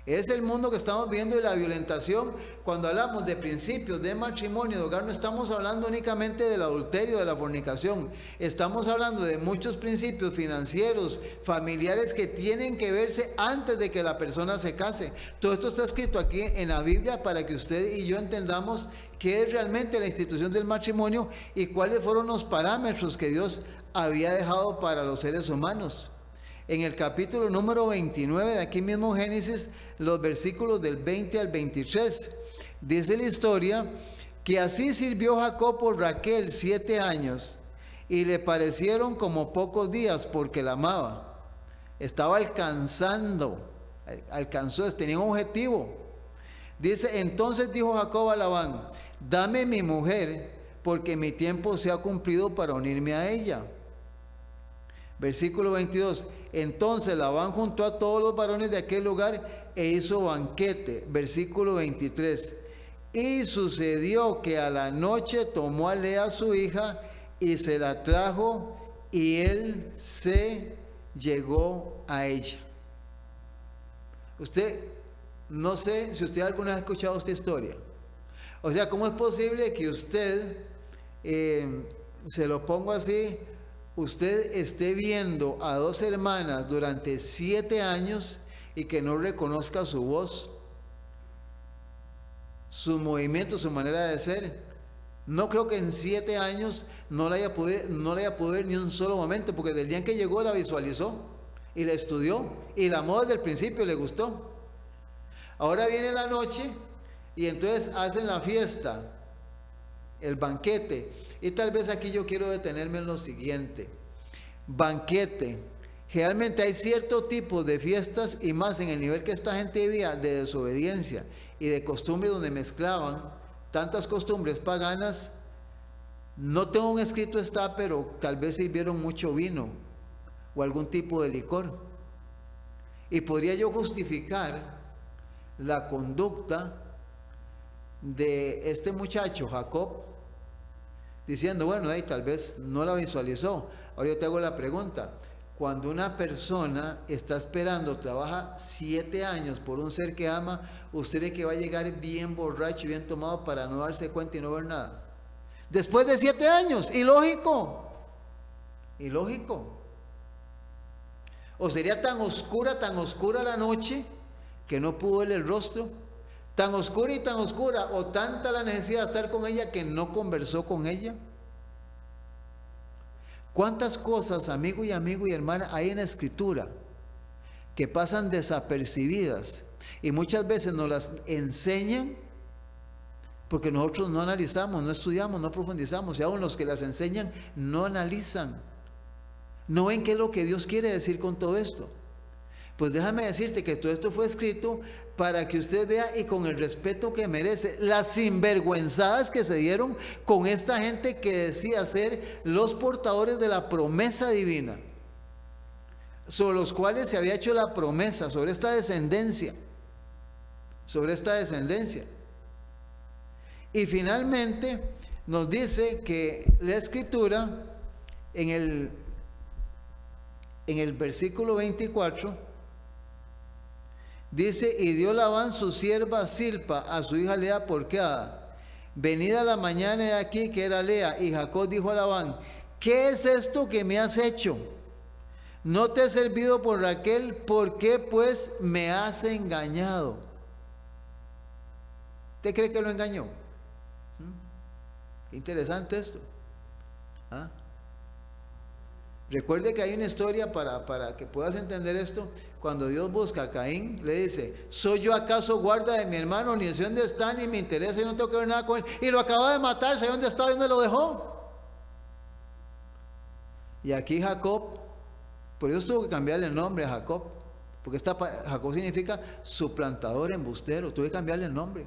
Es el mundo que estamos viendo de la violentación. Cuando hablamos de principios de matrimonio, de hogar, no estamos hablando únicamente del adulterio, de la fornicación. Estamos hablando de muchos principios financieros, familiares, que tienen que verse antes de que la persona se case. Todo esto está escrito aquí en la Biblia para que usted y yo entendamos qué es realmente la institución del matrimonio y cuáles fueron los parámetros que Dios había dejado para los seres humanos. En el capítulo número 29 de aquí mismo Génesis, los versículos del 20 al 23, dice la historia que así sirvió Jacob por Raquel 7 años y le parecieron como pocos días porque la amaba. Estaba alcanzó, tenía un objetivo. Dice, entonces dijo Jacob a Labán, dame mi mujer porque mi tiempo se ha cumplido para unirme a ella. Versículo 22, entonces Labán juntó a todos los varones de aquel lugar e hizo banquete. Versículo 23, y sucedió que a la noche tomó a Lea su hija y se la trajo y él se llegó a ella. Usted, no sé si usted alguna vez ha escuchado esta historia. O sea, ¿cómo es posible que usted, se lo pongo así, usted esté viendo a dos hermanas durante 7 años y que no reconozca su voz, sus movimientos, su manera de ser? No creo que en 7 años no la haya podido ver ni un solo momento, porque desde el día en que llegó la visualizó y la estudió y la amó desde el principio, le gustó. Ahora viene la noche y entonces hacen la fiesta, el banquete. Y tal vez aquí yo quiero detenerme en lo siguiente. Banquete. Realmente hay cierto tipo de fiestas, y más en el nivel que esta gente vivía de desobediencia y de costumbre, donde mezclaban tantas costumbres paganas. No tengo un escrito está, pero tal vez sirvieron mucho vino o algún tipo de licor. Y podría yo justificar la conducta de este muchacho Jacob, diciendo, bueno, tal vez no la visualizó. Ahora yo te hago la pregunta, cuando una persona está esperando, trabaja 7 años por un ser que ama, ¿usted cree que va a llegar bien borracho y bien tomado para no darse cuenta y no ver nada? Después de 7 años, ilógico. O sería tan oscura la noche que no pudo ver el rostro, tan oscura, o tanta la necesidad de estar con ella que no conversó con ella. ¿Cuántas cosas, amigo y hermana, hay en la Escritura que pasan desapercibidas y muchas veces nos las enseñan porque nosotros no analizamos, no estudiamos, no profundizamos, y aún los que las enseñan no analizan, no ven qué es lo que Dios quiere decir con todo esto? Pues déjame decirte que todo esto fue escrito para que usted vea, y con el respeto que merece, las sinvergüenzadas que se dieron con esta gente que decía ser los portadores de la promesa divina, sobre los cuales se había hecho la promesa, sobre esta descendencia. Y finalmente nos dice que la Escritura en el versículo 24 dice, y dio Labán su sierva Zilpa a su hija Lea por criada. Venida la mañana de aquí que era Lea, y Jacob dijo a Labán, ¿qué es esto que me has hecho? No te he servido por Raquel, ¿por qué pues me has engañado? ¿Usted cree que lo engañó? Interesante esto. ¿Ah? Recuerde que hay una historia para que puedas entender esto. Cuando Dios busca a Caín, le dice, ¿soy yo acaso guarda de mi hermano? Ni sé dónde está, ni me interesa, y no tengo que ver nada con él. Y lo acaba de matar, ¿sabe dónde estaba y dónde lo dejó? Y aquí Jacob, por eso tuvo que cambiarle el nombre a Jacob, porque Jacob significa suplantador, embustero. Tuve que cambiarle el nombre.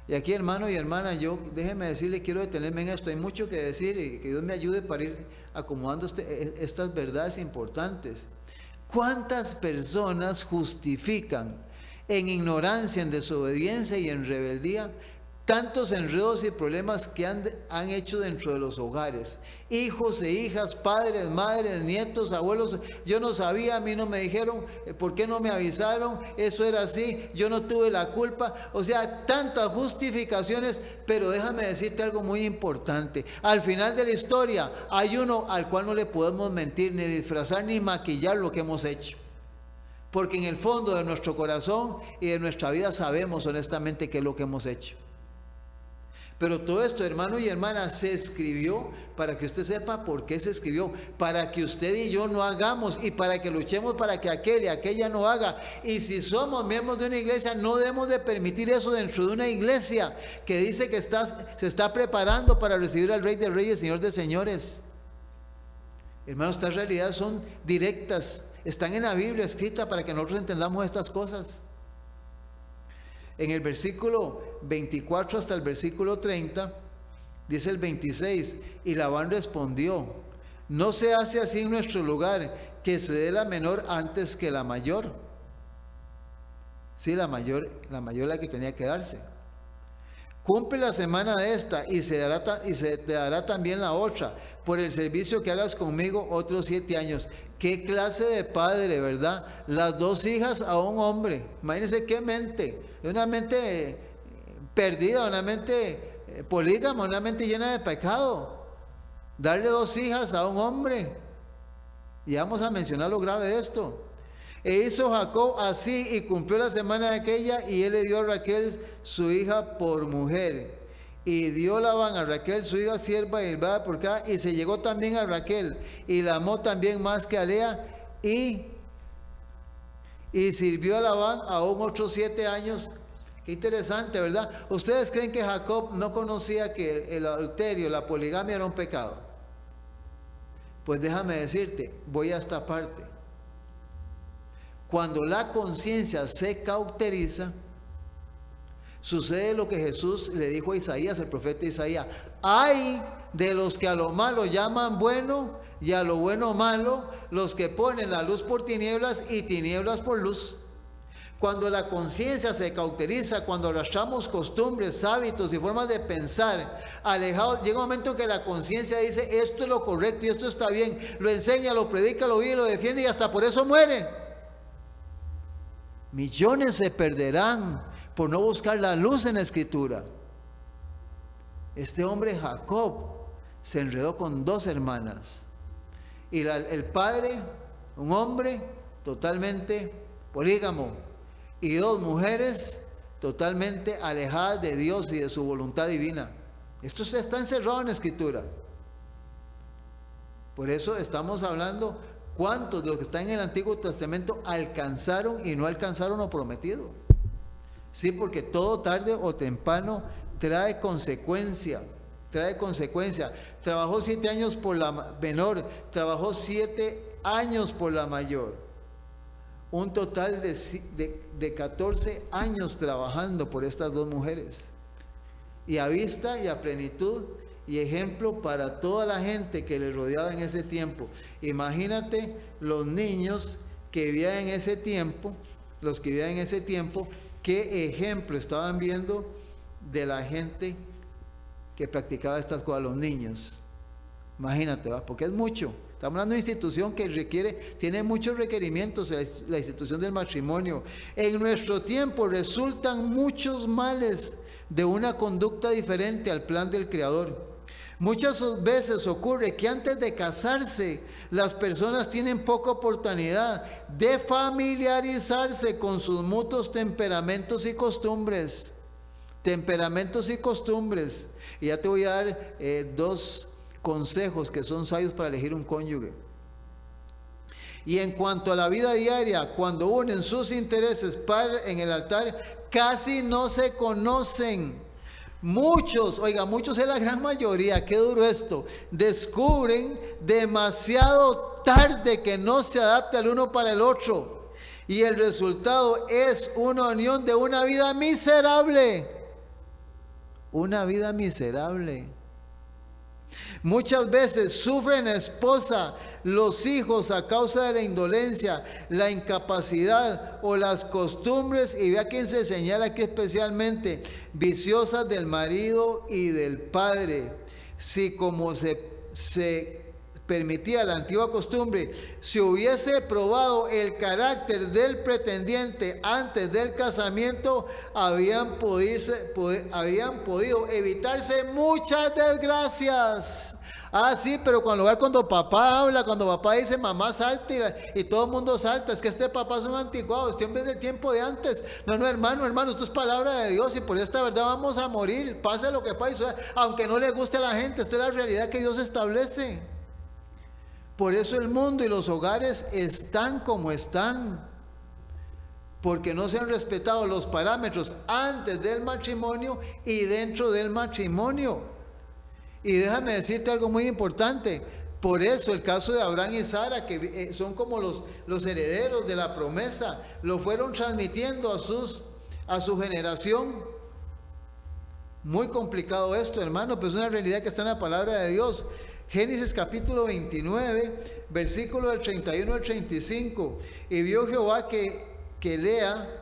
Y aquí, hermano y hermana, déjeme decirle, quiero detenerme en esto. Hay mucho que decir, y que Dios me ayude para ir acomodando estas verdades importantes. ¿Cuántas personas justifican en ignorancia, en desobediencia y en rebeldía tantos enredos y problemas que han hecho dentro de los hogares? Hijos e hijas, padres, madres, nietos, abuelos. Yo no sabía, a mí no me dijeron, ¿por qué no me avisaron? Eso era así, yo no tuve la culpa. O sea, tantas justificaciones, pero déjame decirte algo muy importante. Al final de la historia hay uno al cual no le podemos mentir, ni disfrazar, ni maquillar lo que hemos hecho. Porque en el fondo de nuestro corazón y de nuestra vida sabemos honestamente qué es lo que hemos hecho. Pero todo esto, hermano y hermana, se escribió para que usted sepa por qué se escribió, para que usted y yo no hagamos y para que luchemos para que aquel y aquella no haga. Y si somos miembros de una iglesia, no debemos de permitir eso dentro de una iglesia que dice que se está preparando para recibir al Rey de Reyes, Señor de Señores. Hermanos, estas realidades son directas, están en la Biblia escrita para que nosotros entendamos estas cosas. En el versículo 24 hasta el versículo 30, dice el 26, y Labán respondió: no se hace así en nuestro lugar, que se dé la menor antes que la mayor. Sí, la mayor la que tenía que darse. Cumple la semana de esta y se te dará también la otra, por el servicio que hagas conmigo otros 7 años. ¿Qué clase de padre, verdad? Las 2 hijas a un hombre. Imagínense qué mente. Una mente perdida, una mente polígama, una mente llena de pecado. Darle 2 hijas a un hombre. Y vamos a mencionar lo grave de esto. E hizo Jacob así y cumplió la semana de aquella, y él le dio a Raquel su hija por mujer. Y dio Labán a Raquel su hija sierva y hilvada por cada, y se llegó también a Raquel y la amó también más que a Lea, y sirvió a Labán aún otros 7 años. Qué interesante, ¿verdad? ¿Ustedes creen que Jacob no conocía que el adulterio, la poligamia era un pecado? Pues déjame decirte, voy a esta parte. Cuando la conciencia se cauteriza, sucede lo que Jesús le dijo a Isaías, el profeta Isaías: ay de los que a lo malo llaman bueno y a lo bueno malo, los que ponen la luz por tinieblas y tinieblas por luz. Cuando la conciencia se cauteriza, cuando arrastramos costumbres, hábitos y formas de pensar alejados, llega un momento en que la conciencia dice: esto es lo correcto y esto está bien, lo enseña, lo predica, lo vive, lo defiende, y hasta por eso muere. Millones se perderán por no buscar la luz en la Escritura. Este hombre Jacob se enredó con 2 hermanas. Y el padre, un hombre totalmente polígamo, y 2 mujeres totalmente alejadas de Dios y de su voluntad divina. Esto está encerrado en la Escritura. Por eso estamos hablando cuántos de los que están en el Antiguo Testamento alcanzaron y no alcanzaron lo prometido. Sí, porque todo tarde o temprano trae consecuencia. Trabajó 7 años por la menor, trabajó 7 años por la mayor. Un total de 14 años trabajando por estas 2 mujeres. Y a vista y a plenitud y ejemplo para toda la gente que le rodeaba en ese tiempo. Imagínate los niños que vivían en ese tiempo, qué ejemplo estaban viendo de la gente que practicaba estas cosas, los niños. Imagínate, ¿va? Porque es mucho. Estamos hablando de una institución que tiene muchos requerimientos, la institución del matrimonio. En nuestro tiempo resultan muchos males de una conducta diferente al plan del Creador. Muchas veces ocurre que antes de casarse, las personas tienen poca oportunidad de familiarizarse con sus mutuos temperamentos y costumbres. Y ya te voy a dar 2 consejos que son sabios para elegir un cónyuge. Y en cuanto a la vida diaria, cuando unen sus intereses en el altar, casi no se conocen. Muchos es la gran mayoría, qué duro esto, descubren demasiado tarde que no se adapta el uno para el otro. Y el resultado es una unión de una vida miserable. Una vida miserable. Muchas veces sufren la esposa, los hijos a causa de la indolencia, la incapacidad o las costumbres, y vea quién se señala aquí especialmente, viciosas del marido y del padre. Si como se permitía la antigua costumbre, si hubiese probado el carácter del pretendiente antes del casamiento, habrían podido evitarse muchas desgracias. Ah, sí, pero cuando papá habla, cuando papá dice mamá salta y todo el mundo salta, es que este papá es un anticuado, este hombre es del tiempo de antes. No, no, hermano, esto es palabra de Dios y por esta verdad vamos a morir, pase lo que pase, aunque no le guste a la gente, esta es la realidad que Dios establece. Por eso el mundo y los hogares están como están, porque no se han respetado los parámetros antes del matrimonio y dentro del matrimonio. Y déjame decirte algo muy importante. Por eso el caso de Abraham y Sara, que son como los herederos de la promesa, lo fueron transmitiendo a su generación. Muy complicado esto, hermano, pero es una realidad que está en la palabra de Dios. Génesis capítulo 29, versículo del 31 al 35. Y vio Jehová que Lea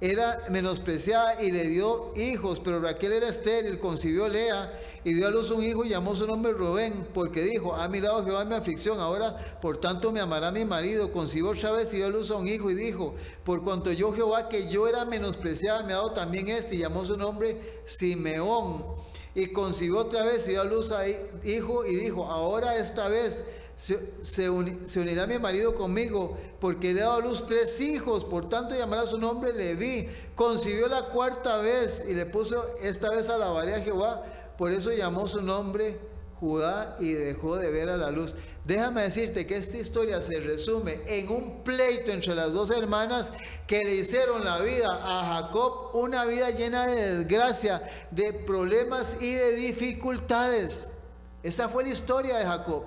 era menospreciada y le dio hijos, pero Raquel era estéril, concibió Lea y dio a luz un hijo y llamó su nombre Rubén, porque dijo, ha mirado Jehová mi aflicción, ahora por tanto me amará mi marido. Concibió otra vez y dio a luz a un hijo y dijo, por cuanto yo Jehová que yo era menospreciada, me ha dado también este, y llamó su nombre Simeón. Y concibió otra vez y dio a luz a hijo y dijo, ahora esta vez se unirá mi marido conmigo, porque le he dado a luz 3 hijos, por tanto llamará su nombre Leví. Concibió la 4ª vez y le puso, esta vez alabaré a Jehová, por eso llamó su nombre Judá y dejó de ver a la luz. Déjame decirte que esta historia se resume en un pleito entre las 2 hermanas que le hicieron la vida a Jacob, una vida llena de desgracia, de problemas y de dificultades. Esta fue la historia de Jacob.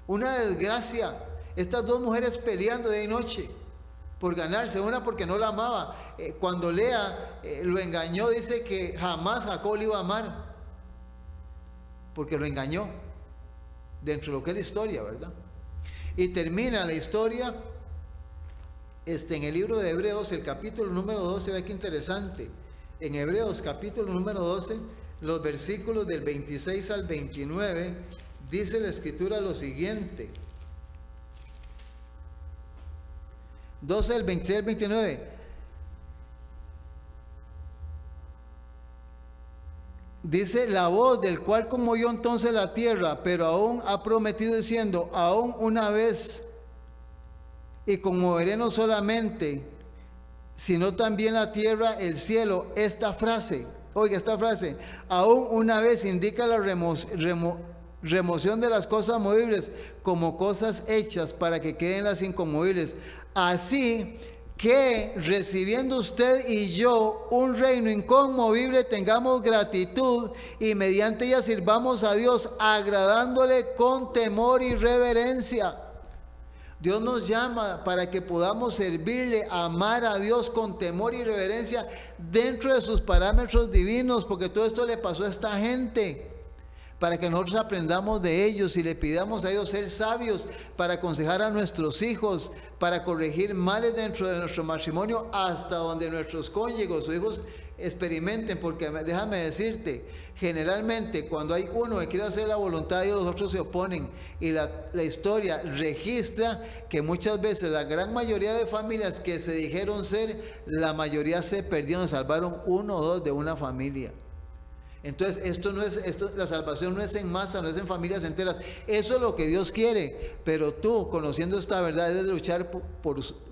Una desgracia, estas 2 mujeres peleando día y noche por ganarse, una porque no la amaba. Cuando Lea lo engañó, dice que jamás Jacob le iba a amar, porque lo engañó, dentro de lo que es la historia, ¿verdad? Y termina la historia en el libro de Hebreos, el capítulo número 12, ve qué interesante. En Hebreos capítulo número 12, los versículos del 26 al 29, dice la escritura lo siguiente. 12 del 26 al 29. Dice, la voz del cual conmovió entonces la tierra, pero aún ha prometido diciendo, aún una vez, y conmoveré no solamente, sino también la tierra, el cielo. Esta frase, oiga esta frase, aún una vez indica la remoción de las cosas movibles como cosas hechas para que queden las inconmovibles. Así que recibiendo usted y yo un reino inconmovible, tengamos gratitud y mediante ella sirvamos a Dios, agradándole con temor y reverencia. Dios nos llama para que podamos servirle, amar a Dios con temor y reverencia dentro de sus parámetros divinos, porque todo esto le pasó a esta gente, para que nosotros aprendamos de ellos y le pidamos a ellos ser sabios para aconsejar a nuestros hijos, para corregir males dentro de nuestro matrimonio, hasta donde nuestros cónyuges o hijos experimenten, porque déjame decirte, generalmente cuando hay uno que quiere hacer la voluntad de Dios, los otros se oponen, y la historia registra que muchas veces la gran mayoría de familias que se dijeron ser, la mayoría se perdieron, salvaron 1 o 2 de una familia. Entonces la salvación no es en masa, no es en familias enteras. Eso es lo que Dios quiere. Pero tú, conociendo esta verdad, debe luchar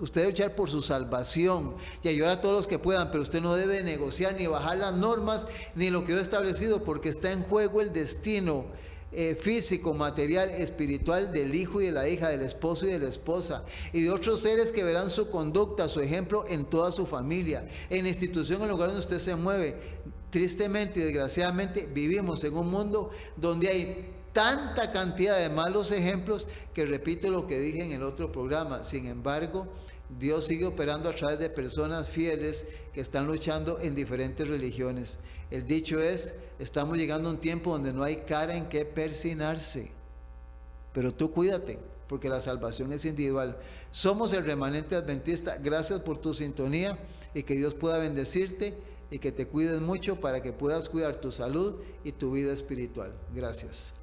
usted debe luchar por su salvación y ayudar a todos los que puedan. Pero usted no debe negociar ni bajar las normas ni lo que Dios ha establecido, porque está en juego el destino físico, material, espiritual del hijo y de la hija, del esposo y de la esposa, y de otros seres que verán su conducta, su ejemplo en toda su familia, en la institución, en el lugar donde usted se mueve. Tristemente y desgraciadamente vivimos en un mundo donde hay tanta cantidad de malos ejemplos que repito lo que dije en el otro programa. Sin embargo, Dios sigue operando a través de personas fieles que están luchando en diferentes religiones. El dicho es, estamos llegando a un tiempo donde no hay cara en que persinarse. Pero tú cuídate, porque la salvación es individual. Somos el remanente adventista. Gracias por tu sintonía y que Dios pueda bendecirte y que te cuides mucho para que puedas cuidar tu salud y tu vida espiritual. Gracias.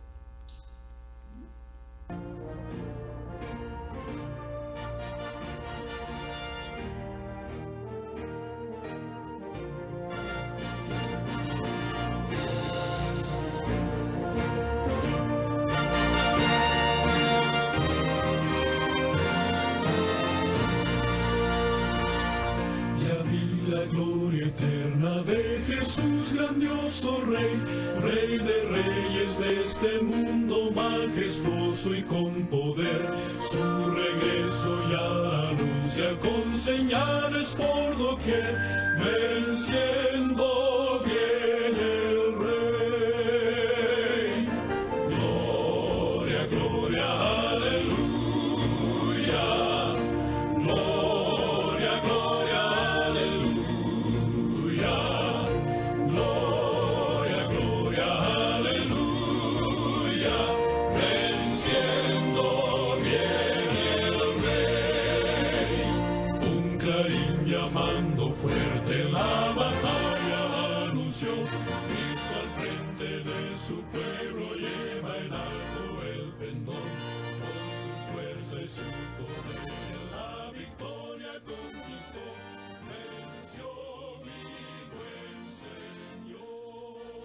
la gloria eterna de Jesús, grandioso Rey, Rey de reyes de este mundo, majestuoso y con poder. Su regreso ya anuncia con señales por doquier, venciendo viene el Rey. Gloria, gloria, aleluya. Gloria, gloria, aleluya. Gloria, gloria, aleluya. Venciendo viene el Rey. Un clarín llamando fuerte la batalla anunció. Cristo al frente de su pueblo lleva en alto el pendón. Con su fuerza y su